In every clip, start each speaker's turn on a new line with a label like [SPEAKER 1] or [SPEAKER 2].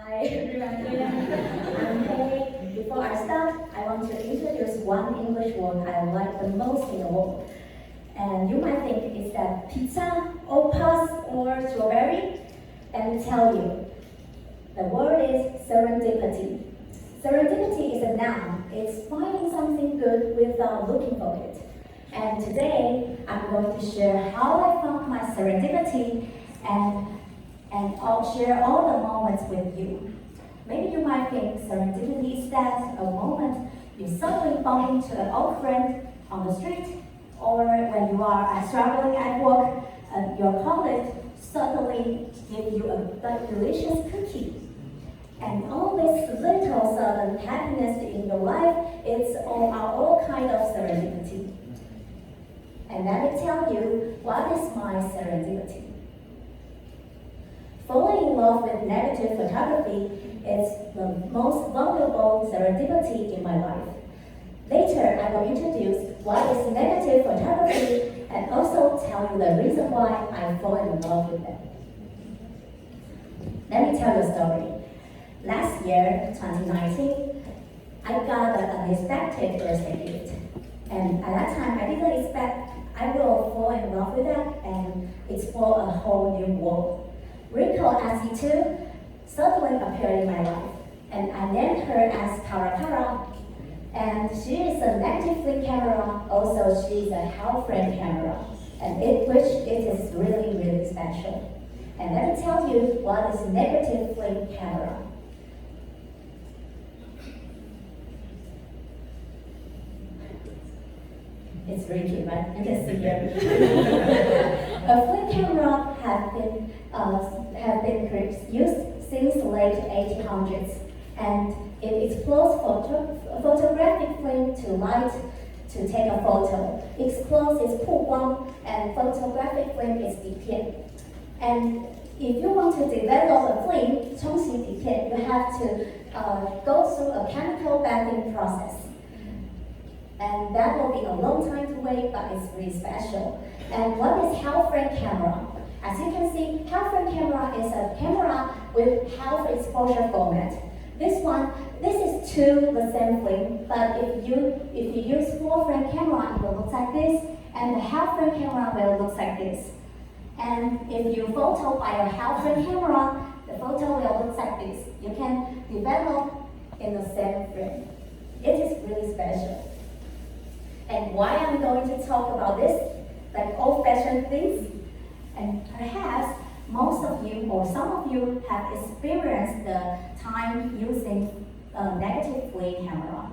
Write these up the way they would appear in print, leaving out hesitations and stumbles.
[SPEAKER 1] Hi everyone here. I'm Haley. Before I start, I want to introduce one English word I like the most in the world. And you might think it's that pizza, opus, or strawberry. Let me tell you, the word is serendipity. Serendipity is a noun. It's finding something good without looking for it. And today, I'm going to share how I found my serendipity and I'll share all the moments with you. Maybe you might think serendipity is that a moment you suddenly bump into an old friend on the street, or when you are struggling at work, your colleague suddenly give you a delicious cookie. And all this little sudden happiness in your life, it's all kind of serendipity. And let me tell you, what is my serendipity? Falling in love with negative photography is the most valuable serendipity in my life. Later, I will introduce what is negative photography and also tell you the reason why I fall in love with them. Let me tell you a story. Last year, 2019, I got an unexpected birthday gift. And at that time, I didn't expect I will fall in love with that and explore a whole new world. Rico SE2 suddenly appeared in my life, and I named her as Kara. And she is a negative flip camera, also she is a health friend camera, and which it is really special. And let me tell you what is negative flip camera. It's really cute, right? You can see here. A flip camera have been used since the late 1800s, and it explodes photographic film to light to take a photo. Explodes is 曝光, and photographic film is 底片. And if you want to develop a film, 冲洗底片, you have to go through a chemical bathing process. And that will be a long time to wait, but it's really special. And what is health friend camera? As you can see, health friend camera is a camera with health exposure format. This is two the same thing, but if you use full frame camera, it will look like this, and the half frame camera will look like this. And if you photo by a half frame camera, the photo will look like this. You can develop in the same frame. It is really special. And why I'm going to talk about this, like old-fashioned things, and perhaps most of you or some of you have experienced the time using a negative flip camera.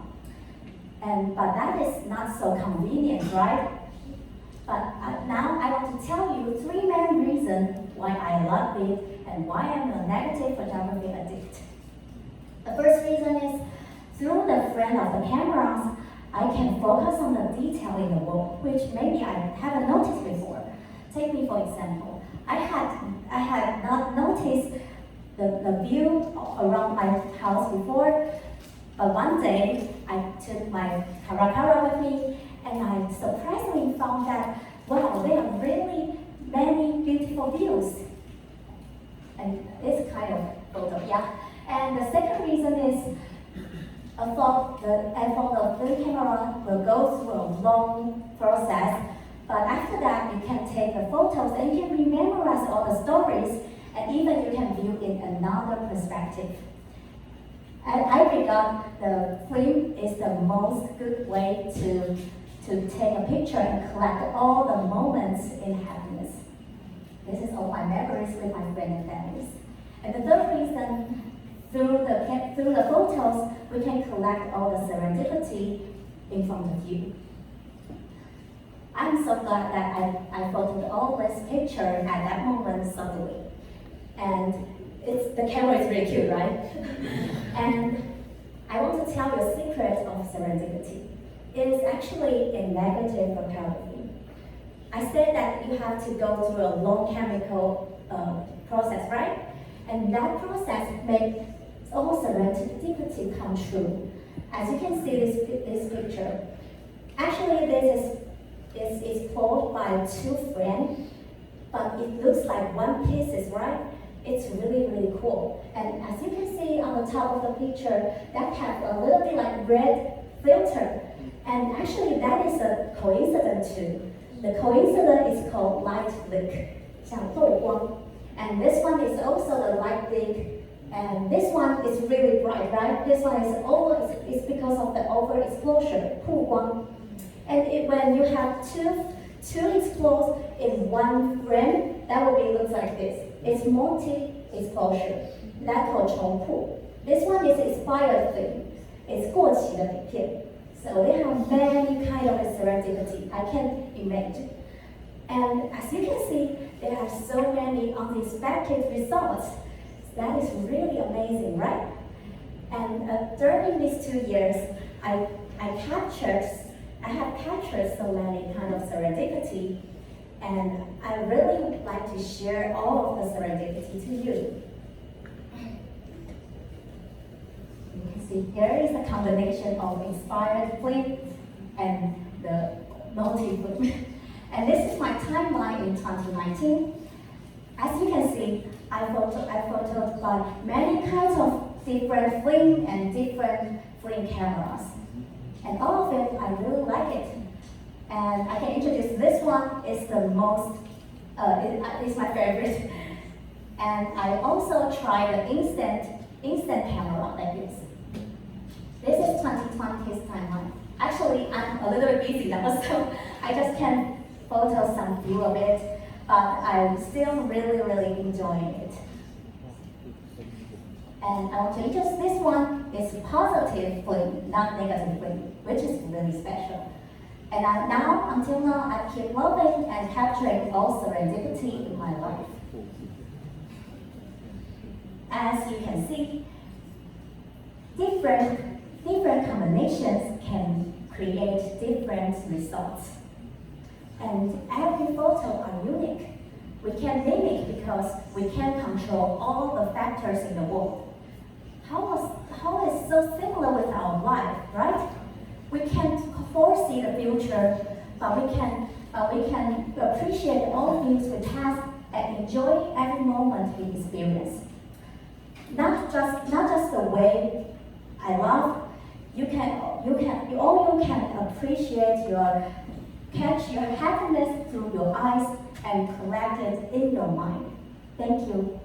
[SPEAKER 1] But that is not so convenient, right? But now I want to tell you three main reasons why I love it and why I'm a negative photography addict. The first reason is through the frame of the cameras, I can focus on the detail in the world, which maybe I haven't noticed before. Take me for example. I had not noticed the view around my house before, but one day I took my Kara with me, and I surprisingly found that, wow, there are really many beautiful views. And this kind of photo, yeah. And the second reason is, I thought the film camera will go through a long process, but after that you can take the photos and you can memorize all the stories, and even you can view in another perspective. And I regard the film is the most good way to take a picture and collect all the moments in happiness. This is all my memories with my friends and families. And the third reason, through the photos, we can collect all the serendipity in front of you. I'm so glad that I photoed all this picture at that moment suddenly. And the camera is really cute, right? And I want to tell you a secret of serendipity. It is actually in negative photography. I said that you have to go through a long chemical process, right? And that process makes all serendipity come true. As you can see this picture, actually this is explored by two frames, but it looks like one piece, right? It's really cool. And as you can see on the top of the picture that have a little bit like red filter. And actually that is a coincidence too. The coincidence is called light leak, 像透光. And this one is also the light leak. And this one is really bright, right? This one is it's because of the overexposure, 曝光. And when you have two explodes in one frame, that will be looks like this. It's multi-exposure. That called 重曝. This one is expired film. It's 过期的底片. So they have many kind of serendipity. I can imagine. And as you can see, there are so many unexpected results. That is really amazing, right? And during these 2 years, I have captured so many kind of serendipity, and I really would like to share all of the serendipity to you. You can see here is a combination of inspired flip and the multi-flip. And this is my timeline in 2019. As you can see, I photoed by many kinds of different film and different film cameras. And all of it, I really like it. And I can introduce this one, it's the most, it's my favorite. And I also tried the instant camera like this. This is 2020's timeline. Actually, I'm a little bit busy now, so I just can't photo some few of it, but I'm still really enjoying it. And I want to introduce this one. It's positive film, not negative film, which is really special. And until now, I keep loving and capturing all serendipity in my life. As you can see, different combinations can create different results. And every photo are unique. We can mimic because we can control all the factors in the world. How is so similar with our life, right? We can't foresee the future, but we can appreciate all the things we pass and enjoy every moment we experience. Not just the way I love. You can appreciate catch your happiness through your eyes and collect it in your mind. Thank you.